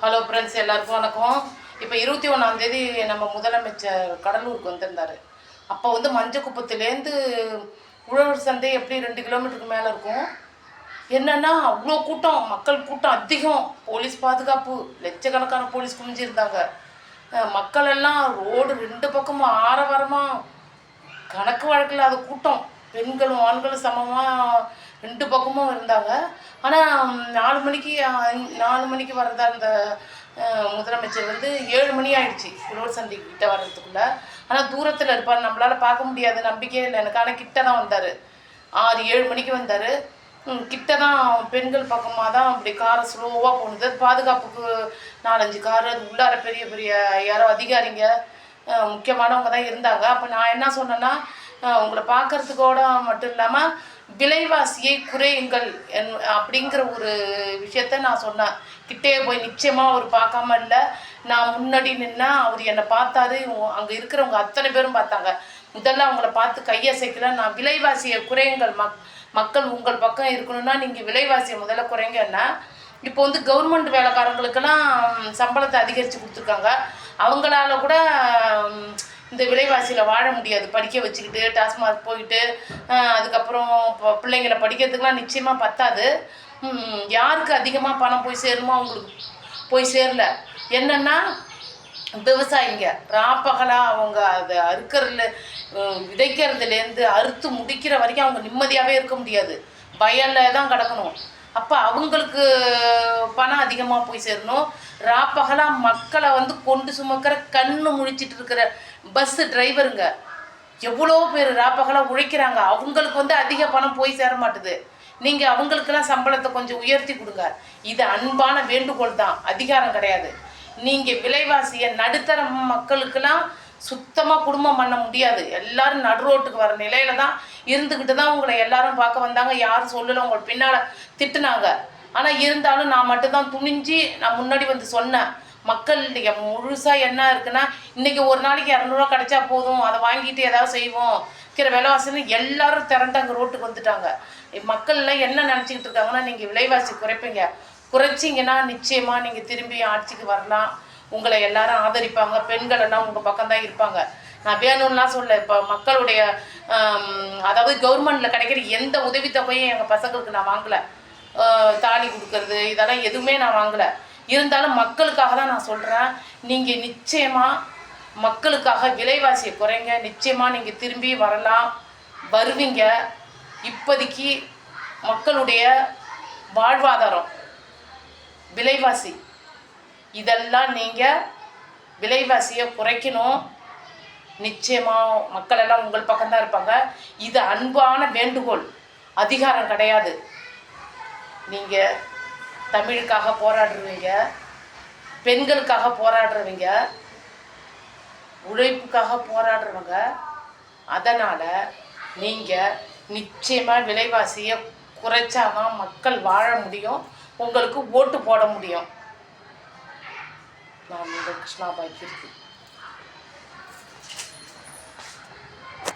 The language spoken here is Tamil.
ஹலோ ஃப்ரெண்ட்ஸ், எல்லாருக்கும் வணக்கம். இப்போ 21ஆம் தேதி நம்ம முதலமைச்சர் கடலூருக்கு வந்திருந்தார். அப்போ வந்து மஞ்சக்குப்பத்துலேருந்து உழவர் சந்தை எப்படி 2 கிலோமீட்டருக்கு மேலே இருக்கும். என்னென்னா அவ்வளோ கூட்டம், மக்கள் கூட்டம் அதிகம். போலீஸ் பாதுகாப்பு, லட்சக்கணக்கான போலீஸ் குமிஞ்சிருந்தாங்க. மக்கள் எல்லாம் ரோடு 2 பக்கமும் ஆரவாரமாக கணக்கு வழக்கில்லாத கூட்டம். பெண்களும் ஆண்களும் சமமாக 2 பக்கமும் இருந்தாங்க. ஆனால் 4 மணிக்கு வர்றதா அந்த முதலமைச்சர் வந்து 7 மணி ஆயிடுச்சு உழவர் சந்தைக்கிட்ட வர்றதுக்குள்ளே. ஆனால் தூரத்தில் இருப்பார், நம்மளால் பார்க்க முடியாது, நம்பிக்கையே இல்லை எனக்கு. ஆனால் கிட்ட தான் வந்தார், 6-7 மணிக்கு வந்தார். கிட்ட தான் பெண்கள் பக்கமாக தான் அப்படி காரை ஸ்லோவாக போனது. பாதுகாப்புக்கு 4-5 காரு, அது உள்ளார பெரிய பெரிய யாரோ அதிகாரிங்க முக்கியமானவங்க தான் இருந்தாங்க. அப்போ நான் என்ன சொன்னேன்னா, உங்களை பார்க்கறதுக்கோட மட்டும் இல்லாமல் விலைவாசியை குறையுங்கள் அப்படிங்கிற ஒரு விஷயத்த நான் சொன்னேன். கிட்டே போய் நிச்சயமாக அவர் பார்க்காம இல்லை, நான் முன்னாடி நின்னா அவர் என்னை பார்த்தாரு. அங்கே இருக்கிறவங்க அத்தனை பேரும் பார்த்தாங்க. முதல்ல அவங்கள பார்த்து கையசைக்கல. நான் விலைவாசியை குறையுங்கள், மக்கள் உங்கள் பக்கம் இருக்கணும்னா நீங்கள் விலைவாசியை முதல்ல குறைங்கன்னா. இப்போ வந்து கவர்மெண்ட் வேலைக்காரங்களுக்கெல்லாம் சம்பளத்தை அதிகரித்து கொடுத்துருக்காங்க. அவங்களால கூட இந்த விலைவாசியில் வாழ முடியாது. படிக்க வச்சுக்கிட்டு டாஸ்மாக் போயிட்டு அதுக்கப்புறம் பிள்ளைங்களை படிக்கிறதுக்கெலாம் நிச்சயமாக பத்தாது. யாருக்கு அதிகமாக பணம் போய் சேருமோ அவங்களுக்கு போய் சேரல. என்னென்னா விவசாயிங்க ராப்பகலாக அவங்க அதை அறுக்கிறதுல விதைக்கிறதுலேருந்து அறுத்து முடிக்கிற வரைக்கும் அவங்க நிம்மதியாகவே இருக்க முடியாது, வயலில் தான் கிடக்கணும். அப்போ அவங்களுக்கு பணம் அதிகமாக போய் சேரணும். ராப்பகலாக மக்களை வந்து கொண்டு சுமக்கிற கண்ணு முழிச்சிட்டு இருக்கிற பஸ்ஸு டிரைவருங்க எவ்வளோ பேர் ராப்பகலாக உழைக்கிறாங்க. அவங்களுக்கு வந்து அதிக பணம் போய் சேர மாட்டுது. நீங்கள் அவங்களுக்கெல்லாம் சம்பளத்தை கொஞ்சம் உயர்த்தி கொடுங்க. இது அன்பான வேண்டுகோள் தான், அதிகாரம் கிடையாது. நீங்கள் விலைவாசியை நடுத்தர மக்களுக்கெல்லாம் சுத்தமாக குடும்பம் பண்ண முடியாது. எல்லோரும் நடுரோட்டுக்கு வர நிலையில தான் இருந்துக்கிட்டு தான் உங்களை எல்லாரும் பார்க்க வந்தாங்க. யாரும் சொல்லலை, உங்களை பின்னால் திட்டுனாங்க. ஆனால் இருந்தாலும் நான் மட்டும்தான் துணிஞ்சு நான் முன்னாடி வந்து சொன்னேன். மக்கள் முழுசாக என்ன இருக்குன்னா, இன்றைக்கி ஒரு நாளைக்கு 200 கிடைச்சா போதும், அதை வாங்கிட்டு ஏதாவது செய்வோம் இருக்கிற விலைவாசின்னு எல்லாரும் திரண்டு அங்கே ரோட்டுக்கு வந்துட்டாங்க. மக்கள்லாம் என்ன நினச்சிக்கிட்டு இருக்காங்கன்னா, நீங்கள் விலைவாசி குறைப்பீங்க, குறைச்சிங்கன்னா நிச்சயமாக நீங்கள் திரும்பி ஆட்சிக்கு வரலாம், உங்களை எல்லாரும் ஆதரிப்பாங்க, பெண்கள் எல்லாம் உங்கள் பக்கம்தான் இருப்பாங்க. நான் வேணும்லாம் சொல்ல. இப்போ மக்களுடைய அதாவது கவர்மெண்ட்டில் கிடைக்கிற எந்த உதவித்தொகையும் எங்கள் பசங்களுக்கு நான் வாங்கலை. தாலி கொடுக்கறது இதெல்லாம் எதுவுமே நான் வாங்கலை. இருந்தாலும் மக்களுக்காக தான் நான் சொல்கிறேன். நீங்கள் நிச்சயமாக மக்களுக்காக விலைவாசியை குறைங்க, நிச்சயமாக நீங்கள் திரும்பி வரலாம், வருவீங்க. இப்போதைக்கு மக்களுடைய வாழ்வாதாரம், விலைவாசி, இதெல்லாம் நீங்கள் விலைவாசியை குறைக்கணும். நிச்சயமாக மக்கள் எல்லாம் உங்கள் பக்கம்தான் இருப்பாங்க. இது அன்பான வேண்டுகோள், அதிகாரம் கிடையாது. நீங்கள் தமிழுக்காக போராடுறவங்க, பெண்களுக்காக போராடுறவங்க, உழைப்புக்காக போராடுறவங்க. அதனால் நீங்கள் நிச்சயமாக விலைவாசியை குறைச்சாதான் மக்கள் வாழ முடியும், உங்களுக்கு ஓட்டு போட முடியும். நான் உங்கள் கிருஷ்ணாபாய் கீர்த்தி.